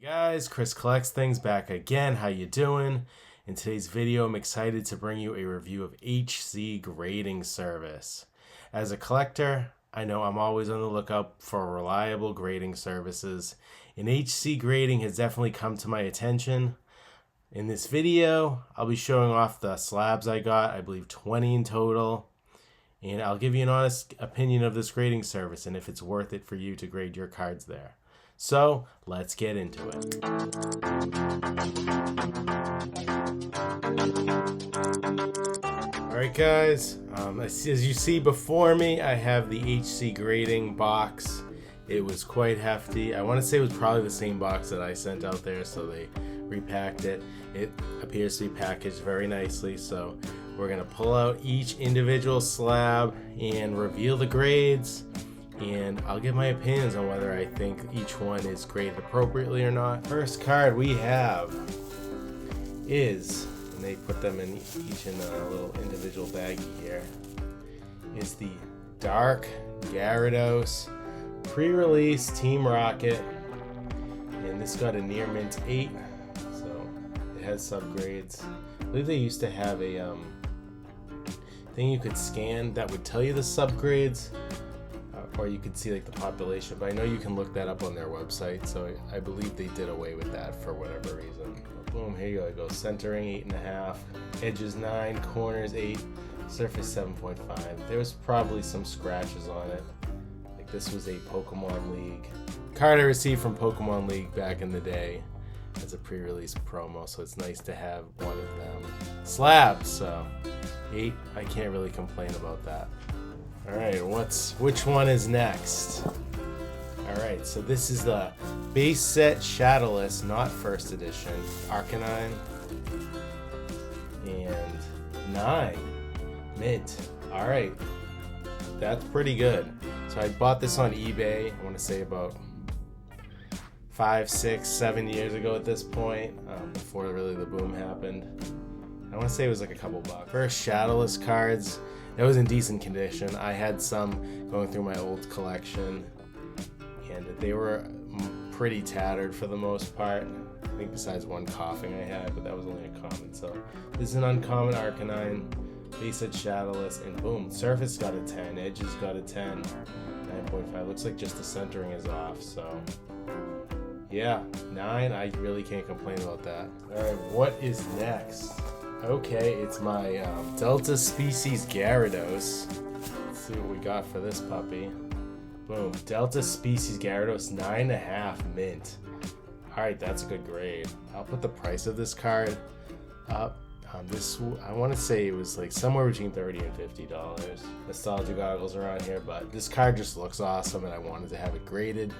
Guys, Chris Collects Things back again. How you doing? In today's video, I'm excited to bring you a review of HC grading service. As a collector, I know I'm always on the lookout for reliable grading services, and HC grading has definitely come to my attention. In this video, I'll be showing off the slabs I got, I believe 20 in total, and I'll give you an honest opinion of this grading service and if it's worth it for you to grade your cards there. So let's get into it. Alright guys, as you see before me, I have the HC grading box. It was quite hefty. I want to say it was probably the same box that I sent out there, so they repacked it. It appears to be packaged very nicely, so we're going to pull out each individual slab and reveal the grades. And I'll give my opinions on whether I think each one is graded appropriately or not. First card we have is, and they put them in each in a little individual baggie here, is the Dark Gyarados pre-release Team Rocket. And this got a near mint 8, so it has subgrades. I believe they used to have a thing you could scan that would tell you the subgrades. Or you could see like the population, but I know you can look that up on their website, so I believe they did away with that for whatever reason. Boom, here you go. It goes centering 8.5, edges 9, corners 8, surface 7.5. There was probably some scratches on it. Like this was a Pokemon League card I received from Pokemon League back in the day as a pre-release promo, so it's nice to have one of them. Slabs, so 8, I can't really complain about that. Alright, which one is next? Alright, so this is the base set Shadowless, not first edition, Arcanine, and 9, mint. Alright, that's pretty good. So I bought this on eBay, I want to say about 5, 6, 7 years ago at this point, before really the boom happened. I want to say it was like a couple bucks. First Shadowless cards. That was in decent condition. I had some going through my old collection, and they were pretty tattered for the most part. I think besides one coughing I had, but that was only a common. So this is an uncommon Arcanine, base set Shadowless, and boom, surface got a 10, edges got a 10, 9.5. Looks like just the centering is off, so yeah, 9, I really can't complain about that. Alright, what is next? Okay, it's my Delta Species Gyarados. Let's see what we got for this puppy. Boom, Delta Species Gyarados, 9.5 mint. Alright, that's a good grade. I'll put the price of this card up. This, I want to say it was like somewhere between $30 and $50. Nostalgia goggles around here, but this card just looks awesome and I wanted to have it graded.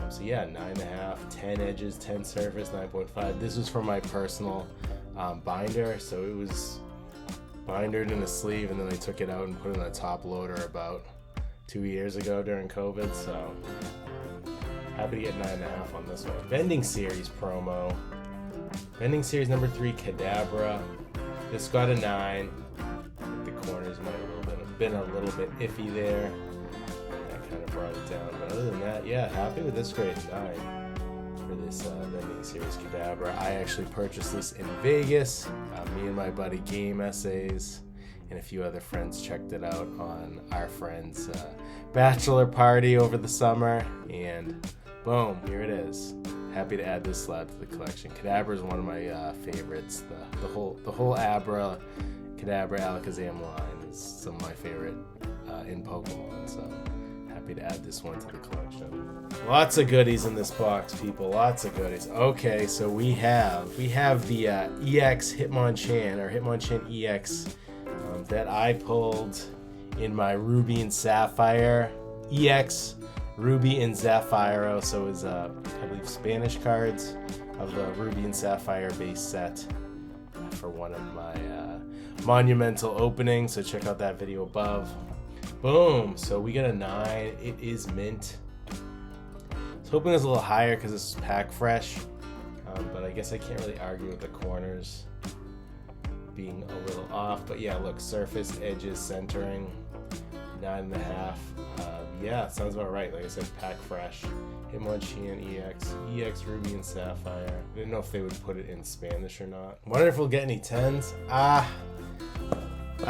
So yeah, 9.5, 10 edges, 10 surface, 9.5. This was for my personal binder, so it was bindered in a sleeve, and then I took it out and put it in a top loader about 2 years ago during COVID, so happy to get 9.5 on this one. Vending Series promo. Vending Series number 3, Kadabra. This got a 9. The corners might have been a little bit iffy there. That kind of brought it down, but other than that, yeah, happy with this grade, 9. For this Vending Series Kadabra. I actually purchased this in Vegas. Me and my buddy Game Essays and a few other friends checked it out on our friend's bachelor party over the summer, and boom, here it is. Happy to add this slab to the collection. Kadabra is one of my favorites. The whole Abra, Kadabra, Alakazam line is some of my favorite in Pokemon. So happy to add this one to the collection. Lots of goodies in this box, people. Lots of goodies. Okay, so we have the EX Hitmonchan, or Hitmonchan EX, that I pulled in my Ruby and Sapphire EX Ruby and Zafiro. So it was I believe Spanish cards of the Ruby and Sapphire base set for one of my monumental openings. So check out that video above. Boom, so we got a 9. It is mint. I was hoping it was a little higher because this is pack fresh, but I guess I can't really argue with the corners being a little off. But yeah, look, surface, edges, centering, 9.5. Yeah, sounds about right. Like I said, pack fresh. Hitmonchan EX Ruby and Sapphire. I didn't know if they would put it in Spanish or not. Wonder if we'll get any 10s. I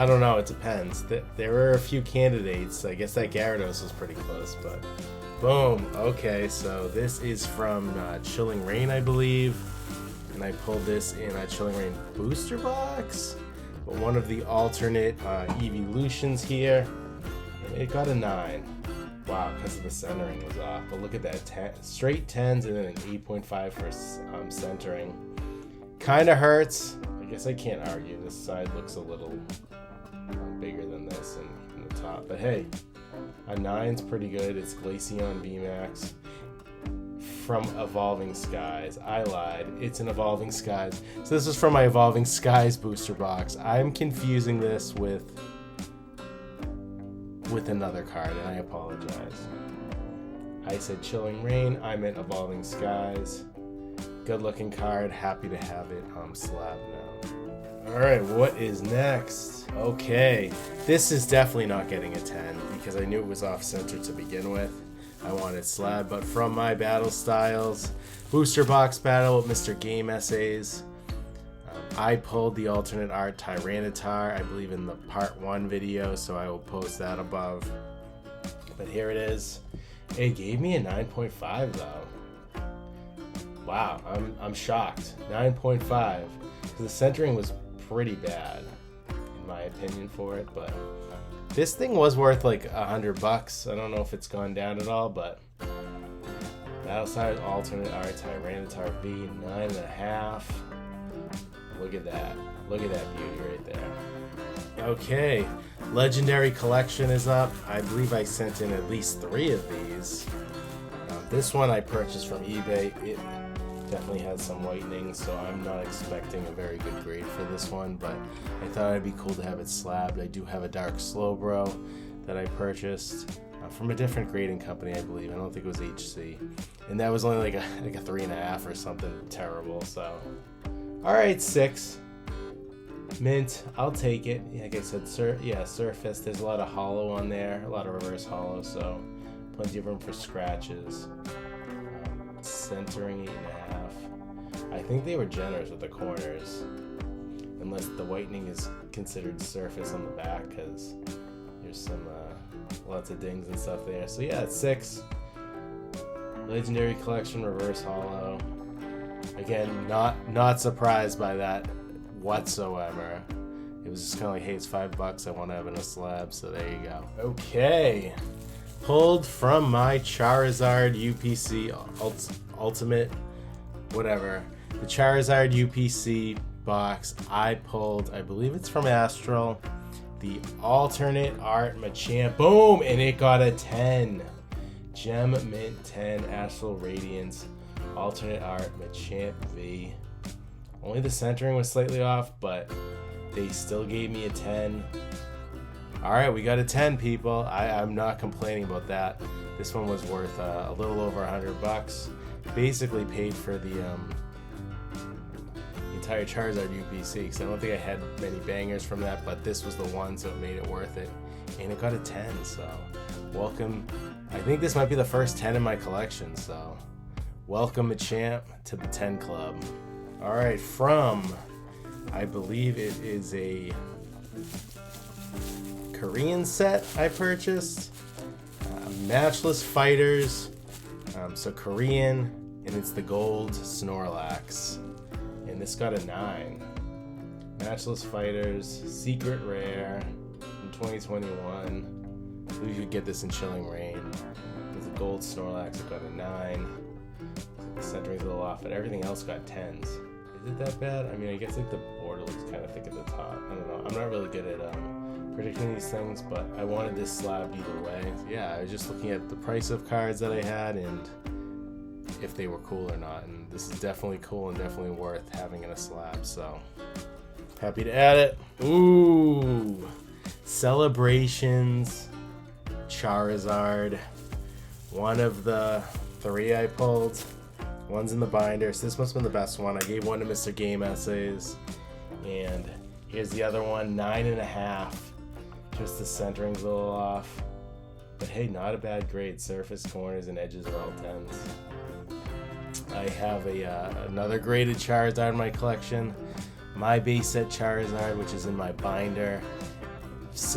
don't know. It depends. There were a few candidates. I guess that Gyarados was pretty close, but boom. Okay, so this is from Chilling Reign, I believe. And I pulled this in a Chilling Reign booster box. But one of the alternate evolutions here. And it got a 9. Wow, because the centering was off. But look at that, straight 10s and then an 8.5 for centering. Kind of hurts. I guess I can't argue. This side looks a little bigger than this in the top. But hey, a 9's pretty good. It's Glaceon VMAX from Evolving Skies. I lied. It's an Evolving Skies. So this is from my Evolving Skies booster box. I'm confusing this with another card, and I apologize. I said Chilling Reign, I meant Evolving Skies. Good looking card, happy to have it slab now. Alright, what is next? Okay, this is definitely not getting a 10 because I knew it was off center to begin with. I wanted slab, but from my battle styles, booster box battle with Mr. Game Essays, I pulled the alternate art Tyranitar, I believe in the part 1 video, so I will post that above. But here it is. It gave me a 9.5 though. Wow, I'm shocked. 9.5. The centering was pretty bad, in my opinion, for it, but this thing was worth like $100. I don't know if it's gone down at all, but Battle Style alternate art Tyranitar V, 9.5. Look at that. Look at that beauty right there. Okay, Legendary Collection is up. I believe I sent in at least 3 of these. This one I purchased from eBay. It definitely has some whitening, so I'm not expecting a very good grade for this one, but I thought it'd be cool to have it slabbed. I do have a Dark Slowbro that I purchased from a different grading company, I believe. I don't think it was HC. And that was only like a 3.5 or something terrible, so... Alright, 6. Mint, I'll take it. Like I said, surface. There's a lot of hollow on there, a lot of reverse hollow, so plenty of room for scratches. Centering 8.5. I think they were generous with the corners, unless the whitening is considered surface on the back, because there's some lots of dings and stuff there. So yeah, it's 6. Legendary Collection, reverse hollow. Again, not surprised by that whatsoever. It was just kind of like, hey, it's $5. I want to have it in a slab, so there you go. Okay, pulled from my Charizard UPC Ultimate, whatever. The Charizard UPC box. I pulled, I believe it's from Astral, the alternate art Machamp. Boom, and it got a 10. Gem Mint 10 Astral Radiance. Alternate art Machamp V. Only the centering was slightly off, but they still gave me a 10. Alright, we got a 10, people. I'm not complaining about that. This one was worth a little over $100. Basically paid for the entire Charizard UPC, because I don't think I had many bangers from that, but this was the one, so it made it worth it. And it got a 10, so welcome. I think this might be the first 10 in my collection, so welcome Machamp to the 10 club. Alright, from, I believe it is a Korean set I purchased. Matchless Fighters. So Korean, and it's the gold Snorlax. And this got a 9. Matchless Fighters, Secret Rare from 2021. I believe you could get this in Chilling Reign. It's a gold Snorlax, it got a 9. The centering's a little off, but everything else got 10s. Is it that bad? I mean, I guess like the border looks kind of thick at the top. I don't know. I'm not really good at predicting these things, but I wanted this slab either way. So yeah, I was just looking at the price of cards that I had and if they were cool or not. And this is definitely cool and definitely worth having in a slab. So happy to add it. Ooh, Celebrations Charizard. One of the 3 I pulled. One's in the binder, so this must have been the best one. I gave one to Mr. Game Essays, and here's the other one, 9.5. Just the centering's a little off. But hey, not a bad grade. Surface, corners, and edges are all 10s. I have another graded Charizard in my collection. My base set Charizard, which is in my binder,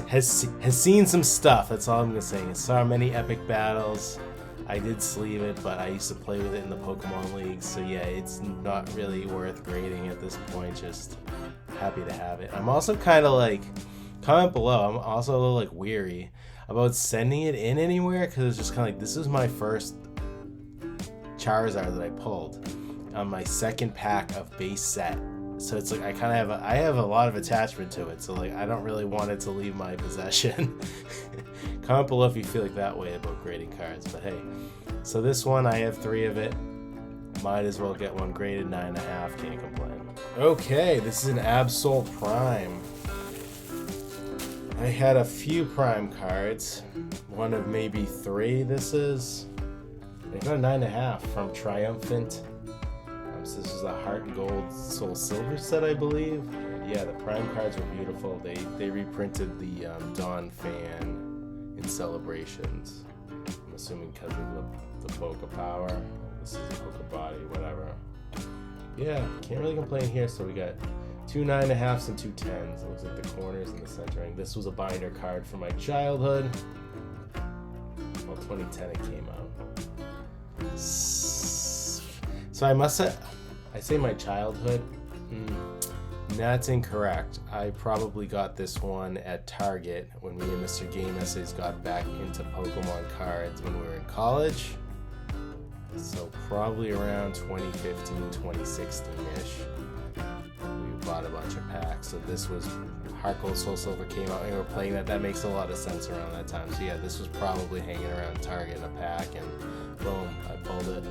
has seen some stuff. That's all I'm gonna say. It saw many epic battles. I did sleeve it, but I used to play with it in the Pokemon leagues, so yeah, it's not really worth grading at this point. Just happy to have it. I'm also kind of like, comment below, I'm also a little like weary about sending it in anywhere, because it's just kind of like, this is my first Charizard that I pulled on my second pack of base set. So it's like I kind of have a lot of attachment to it, so like I don't really want it to leave my possession. Comment below if you feel like that way about grading cards. But hey, so this one I have 3 of it. Might as well get one graded 9.5. Can't complain. Okay, this is an Absol Prime. I had a few Prime cards. One of maybe 3. This is. I got a 9.5 from Triumphant. So this is a Heart and Gold Soul Silver set, I believe. Yeah, the Prime cards were beautiful. They reprinted the Dawn Fan in Celebrations. I'm assuming because of the Poke Power. This is the Poke Body, whatever. Yeah, can't really complain here. So we got 2 9.5s and 2 10s. It looks like the corners and the centering. This was a binder card from my childhood. Well, 2010 it came out. So I say my childhood. That's incorrect. I probably got this one at Target when me and Mr. Game Essays got back into Pokemon cards when we were in college. So probably around 2015, 2016-ish. We bought a bunch of packs. So this was Heart Gold Soul Silver came out and we were playing that. That makes a lot of sense around that time. So yeah, this was probably hanging around Target in a pack, and boom, I pulled it.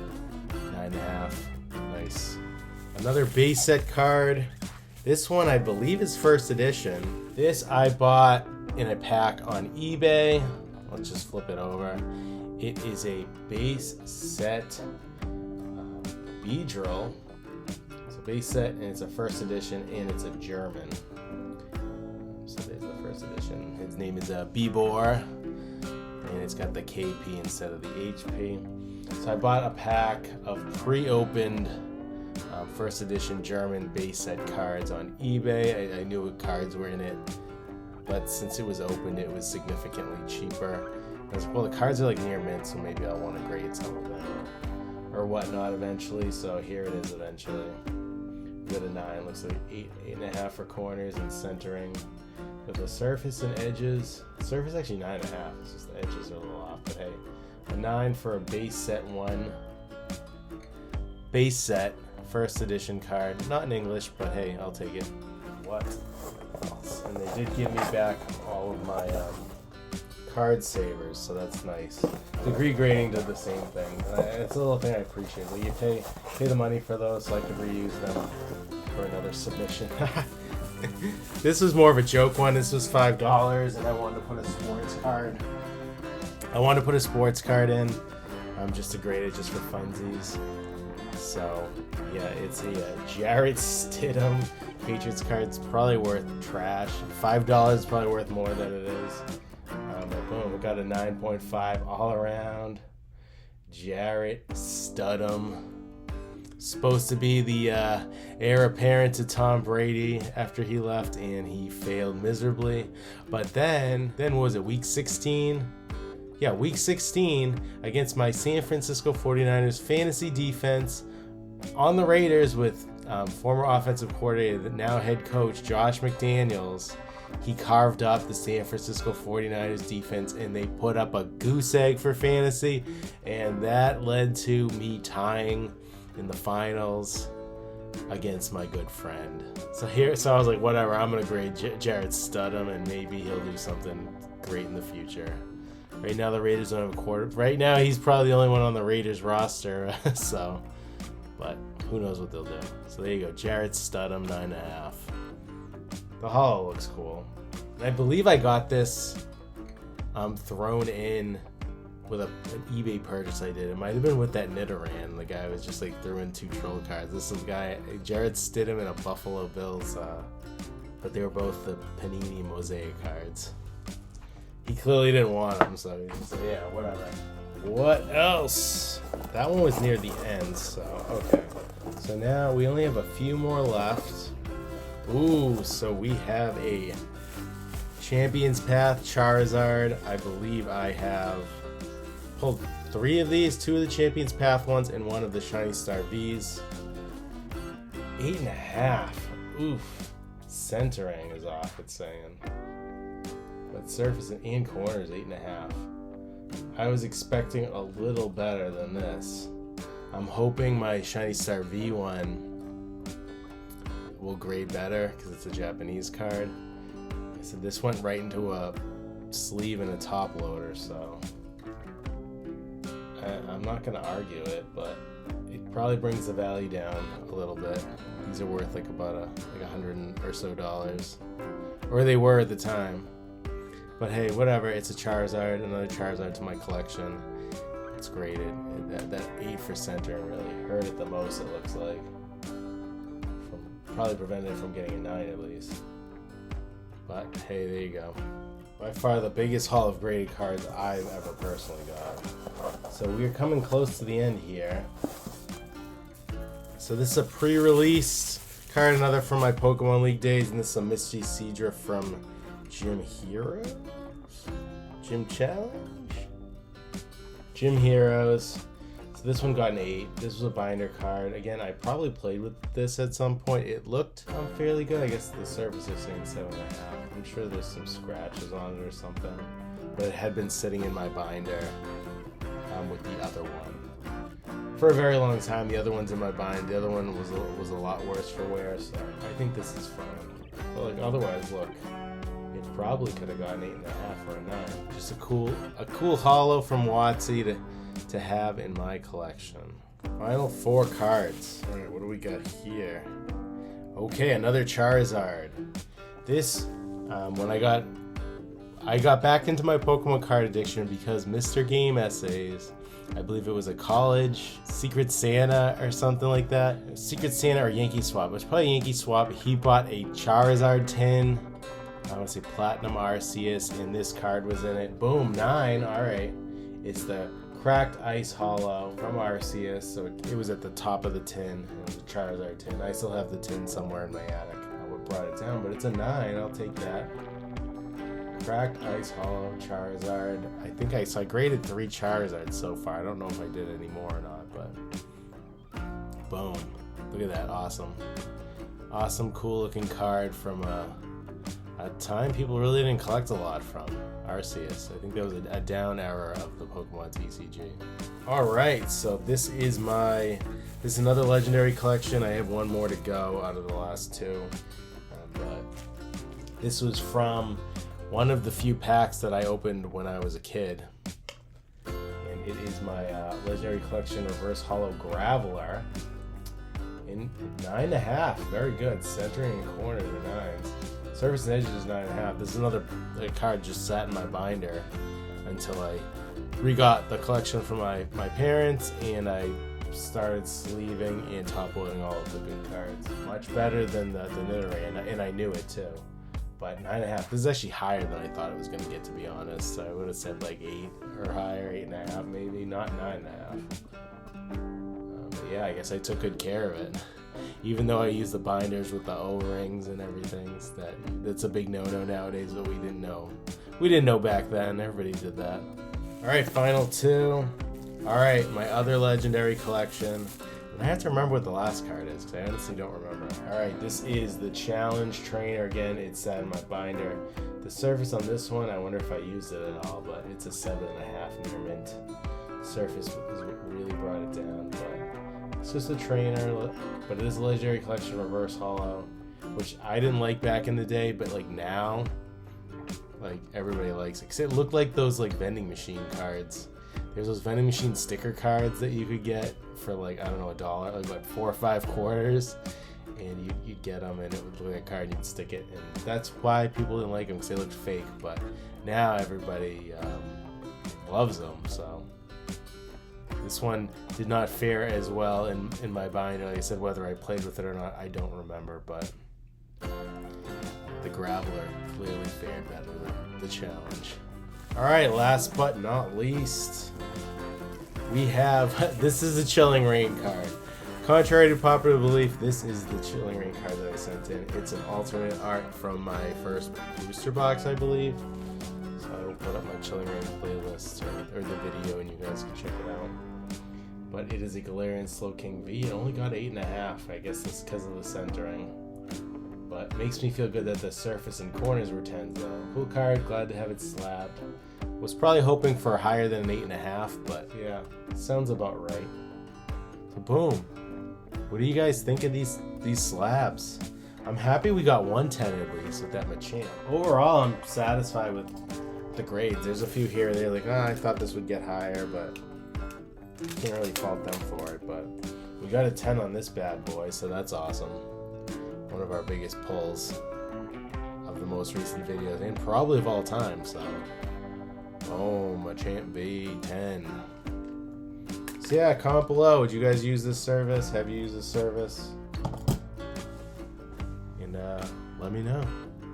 9.5. Nice. Another base set card. This one I believe is first edition. This I bought in a pack on eBay. Let's just flip it over. It is a base set Beedrill. It's a base set and it's a first edition and it's a German. So there's the first edition. His name is Bibor and it's got the KP instead of the HP. So I bought a pack of pre-opened first edition German base set cards on eBay. I knew what cards were in it, but since it was opened, it was significantly cheaper. I was like, well, the cards are like near mint, so maybe I'll want to grade some of them or whatnot eventually. So here it is eventually. Got a 9, looks like 8.5 for corners and centering. With the surface and edges. Surface actually 9.5. It's just the edges are a little off, but hey. A 9 for a base set 1. Base set, first edition card. Not in English, but hey, I'll take it. What else? And they did give me back all of my card savers, so that's nice. Degree grading did the same thing. It's a little thing I appreciate. Well, you pay the money for those so I could reuse them for another submission. This was more of a joke one. This was $5, and I wanted to put a sports card. In, just to grade it just for funsies. So, yeah, it's a Jarrett Stidham Patriots card. It's probably worth trash. $5 is probably worth more than it is. But boom, we got a 9.5 all around. Jarrett Stidham. Supposed to be the heir apparent to Tom Brady after he left, and he failed miserably. But then what was it, week 16? Yeah, week 16 against my San Francisco 49ers fantasy defense on the Raiders with former offensive coordinator, now head coach Josh McDaniels. He carved up the San Francisco 49ers defense and they put up a goose egg for fantasy, and that led to me tying in the finals against my good friend. So I was like, whatever, I'm gonna grade Jarrett Stidham and maybe he'll do something great in the future. Right now the Raiders don't have a quarter. Right now he's probably the only one on the Raiders roster. So, but who knows what they'll do. So there you go, Jarrett Stidham 9.5. The holo looks cool. And I believe I got this thrown in with an eBay purchase I did. It might have been with that Nidoran. The guy was just like threw in 2 troll cards. This is the guy, Jarrett Stidham and a Buffalo Bills, but they were both the Panini Mosaic cards. He clearly didn't want them, so he just said, yeah, whatever. What else? That one was near the end, so okay. So now we only have a few more left. Ooh, so we have a Champion's Path Charizard. I believe I have pulled 3 of these, 2 of the Champion's Path ones, and 1 of the Shiny Star V's. 8.5. Oof. Centering is off, it's saying. But surface and corners, 8.5. I was expecting a little better than this. I'm hoping my Shiny Star V one will grade better because it's a Japanese card. So this went right into a sleeve and a top loader, so I'm not gonna argue it, but it probably brings the value down a little bit. These are worth like about $100 or so, or they were at the time. But hey, whatever. It's a Charizard, another Charizard to my collection. It's graded. That 8 for centering really hurt it the most. It looks like. Probably prevented it from getting a 9 at least. But hey, there you go. By far the biggest haul of graded cards I've ever personally got. So we're coming close to the end here. So this is a pre-release card, another from my Pokemon League days, and this is a Misty Seadra from Gym Heroes? Gym Challenge? Gym Heroes. So this one got an 8. This was a binder card. Again, I probably played with this at some point. It looked fairly good. I guess the surface is saying 7.5. I'm sure there's some scratches on it or something. But it had been sitting in my binder with the other one. For a very long time, the other one's in my binder. The other one was a lot worse for wear, so I think this is fine. But like otherwise, look. It probably could have gotten 8.5 or a 9. Just a cool holo from WotC to have in my collection. Final 4 cards. Alright, what do we got here? Okay, another Charizard. This, when I got back into my Pokemon card addiction because Mr. Game Essays, I believe it was a college Secret Santa or something like that. Secret Santa or Yankee Swap. It was probably Yankee Swap. He bought a Charizard tin. I want to say Platinum Arceus, and this card was in it. Boom, 9. Alright. It's the Cracked Ice Hollow from Arceus, so it was at the top of the tin. It was a Charizard tin. I still have the tin somewhere in my attic. I would have brought it down, but it's a 9. I'll take that. Cracked Ice Hollow Charizard. I graded 3 Charizards so far. I don't know if I did any more or not, but boom. Look at that. Awesome. Awesome, cool looking card from a time people really didn't collect a lot from. Arceus. I think there was a down era of the Pokemon TCG. Alright, so this is another legendary collection. I have one more to go out of the last 2. But this was from one of the few packs that I opened when I was a kid. And it is my legendary collection Reverse Hollow Graveler. In 9.5. Very good. Centering and corners are 9s. Surface and edges is 9.5. This is another card just sat in my binder until I re-got the collection from my parents, and I started sleeving and top loading all of the good cards. Much better than the Nidoran, and I knew it too. But 9.5. This is actually higher than I thought it was going to get, to be honest. So I would have said like 8 or higher, 8.5 maybe, not 9.5. Yeah, I guess I took good care of it. Even though I use the binders with the O-rings and everything, that's a big no-no nowadays, but we didn't know. We didn't know back then. Everybody did that. Alright, final 2. Alright, my other legendary collection. And I have to remember what the last card is, because I honestly don't remember. Alright, this is the Challenge Trainer. Again, it's sat in my binder. The surface on this one, I wonder if I used it at all, but it's a 7.5 near mint. Surface is what really brought it down, but it's just a trainer, but it is a legendary collection Reverse Hollow, which I didn't like back in the day, but like now, like everybody likes it. 'Cause it looked like those like vending machine cards. There's those vending machine sticker cards that you could get for like, I don't know, $1, like what, 4 or 5 quarters, and you'd get them, and it would look like a card, and you'd stick it, and that's why people didn't like them, because they looked fake. But now everybody loves them, so. This one did not fare as well in my binder. Like I said, whether I played with it or not, I don't remember, but the Graveler clearly fared better than the Challenge. Alright, last but not least, we have, this is a Chilling Reign card. Contrary to popular belief, this is the Chilling Reign card that I sent in. It's an alternate art from my first booster box, I believe. So I will put up my Chilling Reign playlist or the video and you guys can check it out. But it is a Galarian Slowking V. It only got 8.5. I guess it's because of the centering. But makes me feel good that the surface and corners were 10s though. Cool card, glad to have it slabbed. Was probably hoping for higher than an 8.5, but yeah, sounds about right. So boom. What do you guys think of these slabs? I'm happy we got 110 at least with that Machamp. Overall, I'm satisfied with the grades. There's a few here they're like, I thought this would get higher, but can't really fault them for it. But we got a 10 on this bad boy, so that's awesome. One of our biggest pulls of the most recent videos and probably of all time. So, oh, Machamp V 10. So yeah, comment below. Would you guys use this service? Have you used this service? And let me know.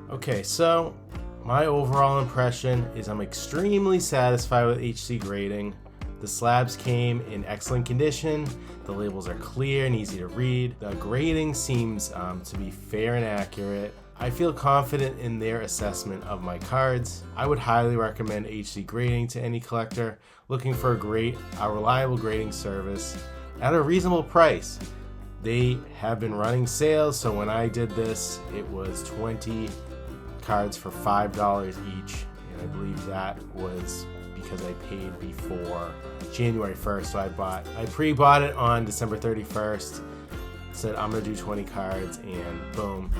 Okay, so my overall impression is I'm extremely satisfied with HC grading. The slabs came in excellent condition. The labels are clear and easy to read. The grading seems to be fair and accurate. I feel confident in their assessment of my cards. I would highly recommend HC Grading to any collector looking for a reliable grading service at a reasonable price. They have been running sales, so when I did this, it was 20 cards for $5 each, and I believe that was because I paid before January 1st. So I pre-bought it on December 31st, said I'm gonna do 20 cards, and boom.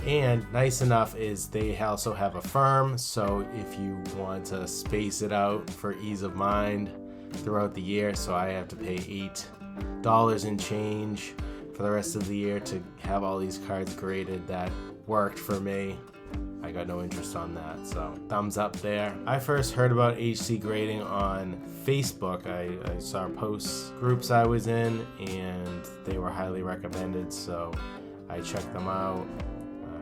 And nice enough is they also have a firm, so if you want to space it out for ease of mind throughout the year, so I have to pay $8 and change for the rest of the year to have all these cards graded. That worked for me. I got no interest on that, so thumbs up there. I first heard about HC grading on Facebook. I saw posts, groups I was in, and they were highly recommended, so I checked them out.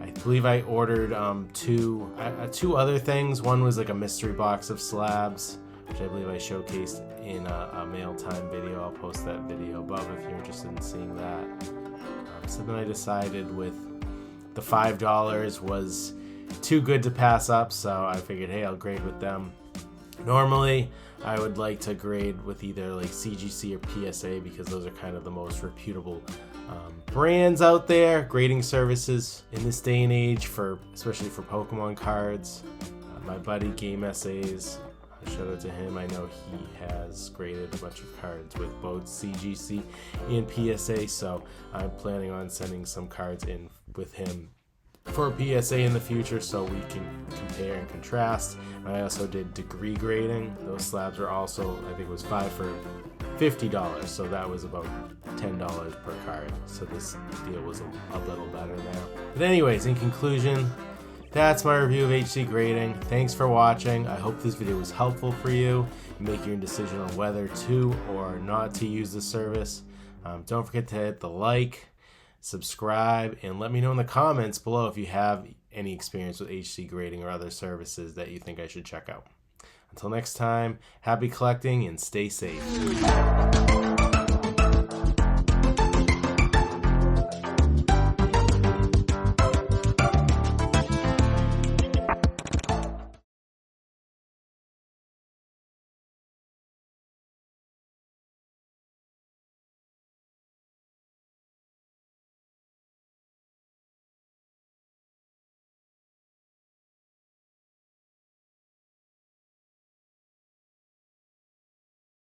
I believe I ordered two other things. One was like a mystery box of slabs, which I believe I showcased in a mail time video. I'll post that video above if you're interested in seeing that. So then I decided with the $5 was too good to pass up, so I figured, hey, I'll grade with them. Normally, I would like to grade with either like CGC or PSA because those are kind of the most reputable brands out there, grading services in this day and age, especially for Pokemon cards. My buddy Game Essays, shout out to him. I know he has graded a bunch of cards with both CGC and PSA, so I'm planning on sending some cards in with him for PSA in the future so we can compare and contrast. And I also did degree grading. Those slabs were also, I think it was 5 for $50, so that was about $10 per card. So this deal was a little better there. But anyways, in conclusion, that's my review of HC grading. Thanks for watching. I hope this video was helpful for you in making your decision on whether to or not to use the service. Don't forget to hit the like, subscribe, and let me know in the comments below if you have any experience with HC grading or other services that you think I should check out. Until next time, happy collecting and stay safe.